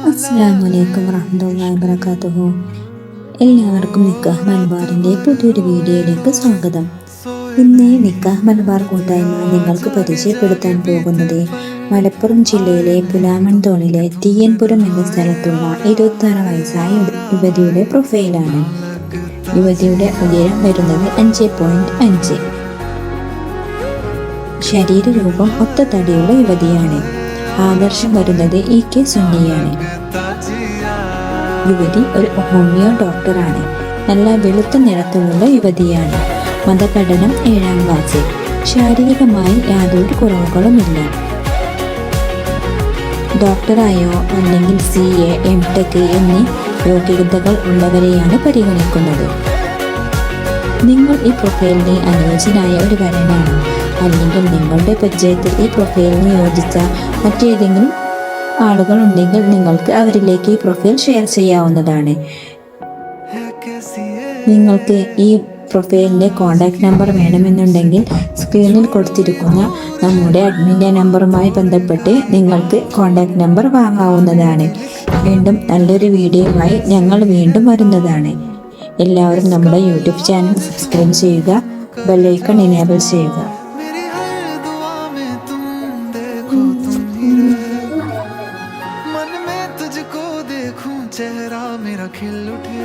അസ്സലാമു വറഹ്മത്തുള്ളാഹി വബറകാതുഹു. എല്ലാവർക്കും നിക്കാഹ് മലബാറിൻ്റെ പുതിയൊരു വീഡിയോയിലേക്ക് സ്വാഗതം. ഇന്ന് നിക്കാഹ് മലബാർ കൂട്ടായ്മ നിങ്ങൾക്ക് പരിചയപ്പെടുത്താൻ പോകുന്നത് മലപ്പുറം ജില്ലയിലെ പുലാമൺതോണിലെ തീയൻപുരം എന്ന സ്ഥലത്തുള്ള 26 വയസ്സായ യുവതിയുടെ പ്രൊഫൈലാണ്. യുവതിയുടെ ഉയരം വരുന്നത് 5.5. ശരീരരൂപം ഒത്ത തടിയുള്ള യുവതിയാണ്. ആദർശം വരുന്നത് EK സുന്നിയാണ്. യുവതി ഒരു ഹോമിയോ ഡോക്ടറാണ്. നല്ല വെളുത്ത നിറത്തിലുള്ള യുവതിയാണ്. മതപഠനം 7ാം ക്ലാസ്സിൽ. ശാരീരികമായി യാതൊരു കുറവുകളുമില്ല. ഡോക്ടറായോ അല്ലെങ്കിൽ CA, MTech എന്നീ യോഗ്യതകൾ ഉള്ളവരെയാണ് പരിഗണിക്കുന്നത്. നിങ്ങൾ ഈ പ്രൊഫൈലിന് അനുയോജ്യനായ ഒരു വരനാണ്, അല്ലെങ്കിൽ നിങ്ങളുടെ പരിചയത്തിൽ ഈ പ്രൊഫൈലിന് യോജിച്ച മറ്റേതെങ്കിലും ആളുകൾ ഉണ്ടെങ്കിൽ നിങ്ങൾക്ക് അവരിലേക്ക് ഈ പ്രൊഫൈൽ ഷെയർ ചെയ്യാവുന്നതാണ്. നിങ്ങൾക്ക് ഈ പ്രൊഫൈലിൻ്റെ കോൺടാക്റ്റ് നമ്പർ വേണമെന്നുണ്ടെങ്കിൽ സ്ക്രീനിൽ കൊടുത്തിരിക്കുന്ന നമ്മുടെ അഡ്മിൻ്റെ നമ്പറുമായി ബന്ധപ്പെട്ട് നിങ്ങൾക്ക് കോൺടാക്റ്റ് നമ്പർ വാങ്ങാവുന്നതാണ്. വീണ്ടും നല്ലൊരു വീഡിയോയുമായി ഞങ്ങൾ വീണ്ടും വരുന്നതാണ്. എല്ലാവരും നമ്മുടെ യൂട്യൂബ് ചാനൽ സബ്സ്ക്രൈബ് ചെയ്യുക, ബെല്ലൈക്കൺ എനേബിൾ ചെയ്യുക. मन में तुझको देखूं, चेहरा मेरा खिल उठे।